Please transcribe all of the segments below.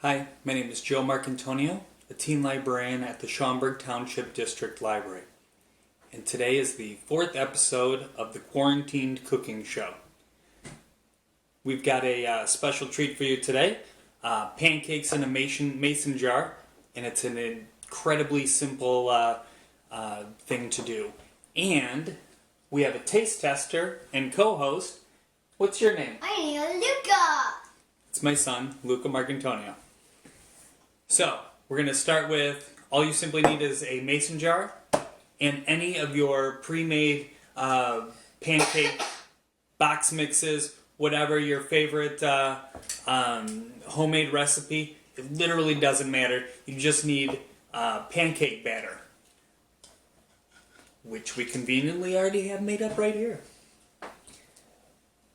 Hi, my name is Joe Marcantonio, a teen librarian at the Schaumburg Township District Library. And today is the 4th episode of the Quaranteened cooking show. We've got a special treat for you today, pancakes in a mason jar, and it's an incredibly simple thing to do. And we have a taste tester and co-host. What's your name? My name is Luca. It's my son, Luca Marcantonio. So, we're going to start with, all you simply need is a mason jar and any of your pre-made pancake box mixes, whatever your favorite homemade recipe. It literally doesn't matter. You just need pancake batter, which we conveniently already have made up right here.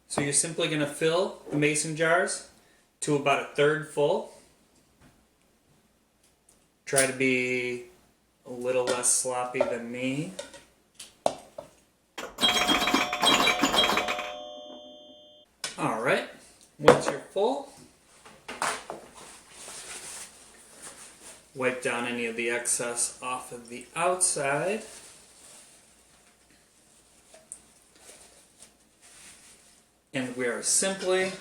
So you're simply going to fill the mason jars to about a third full. Try to be a little less sloppy than me. Alright, once you're full, wipe down any of the excess off of the outside. And we are simply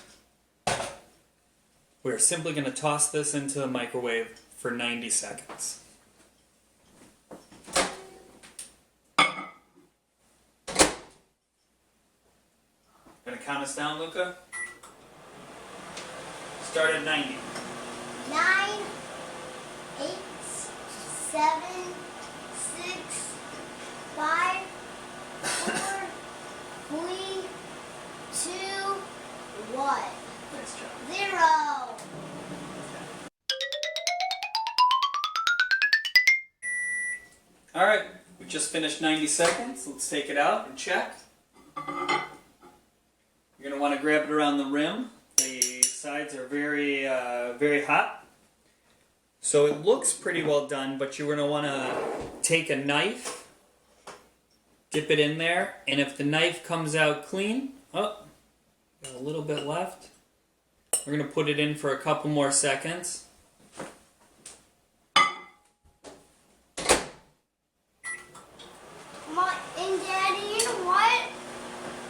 going to toss this into the microwave for 90 seconds. Gonna count us down, Luca? Start at 90. 9, 8, 7, 6, 5, 4, 3, 2, 1. Nice job. 0. Alright, we just finished 90 seconds. Let's take it out and check. You're going to want to grab it around the rim. The sides are very hot. So it looks pretty well done, but you're going to want to take a knife, dip it in there, and if the knife comes out clean, got a little bit left. We're going to put it in for a couple more seconds. And Daddy, you know what?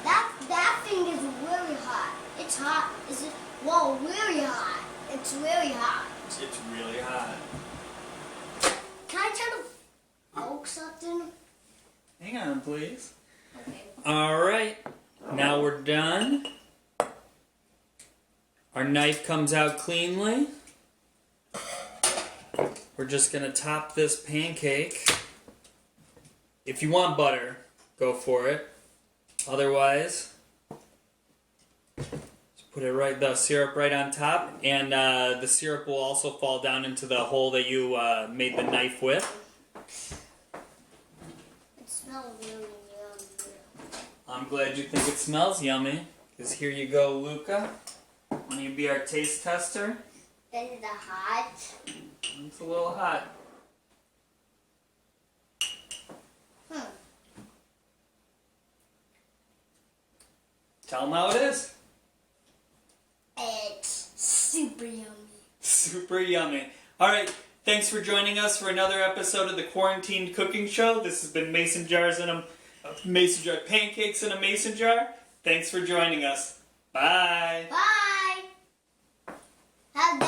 That thing is really hot. It's hot. Is it? Whoa, really hot. It's really hot. It's really hot. Can I try to poke something? Hang on, please. Okay. Alright, now we're done. Our knife comes out cleanly. We're just going to top this pancake. If you want butter, go for it. Otherwise, just put the syrup right on top, and the syrup will also fall down into the hole that you made the knife with. It smells really yummy. I'm glad you think it smells yummy, because here you go, Luca. Why don't you be our taste tester? Is it hot? It's a little hot. Tell them how it is. It's super yummy. Super yummy. Alright, thanks for joining us for another episode of the Quarantined Cooking Show. This has been pancakes in a mason jar. Thanks for joining us. Bye. Bye. Have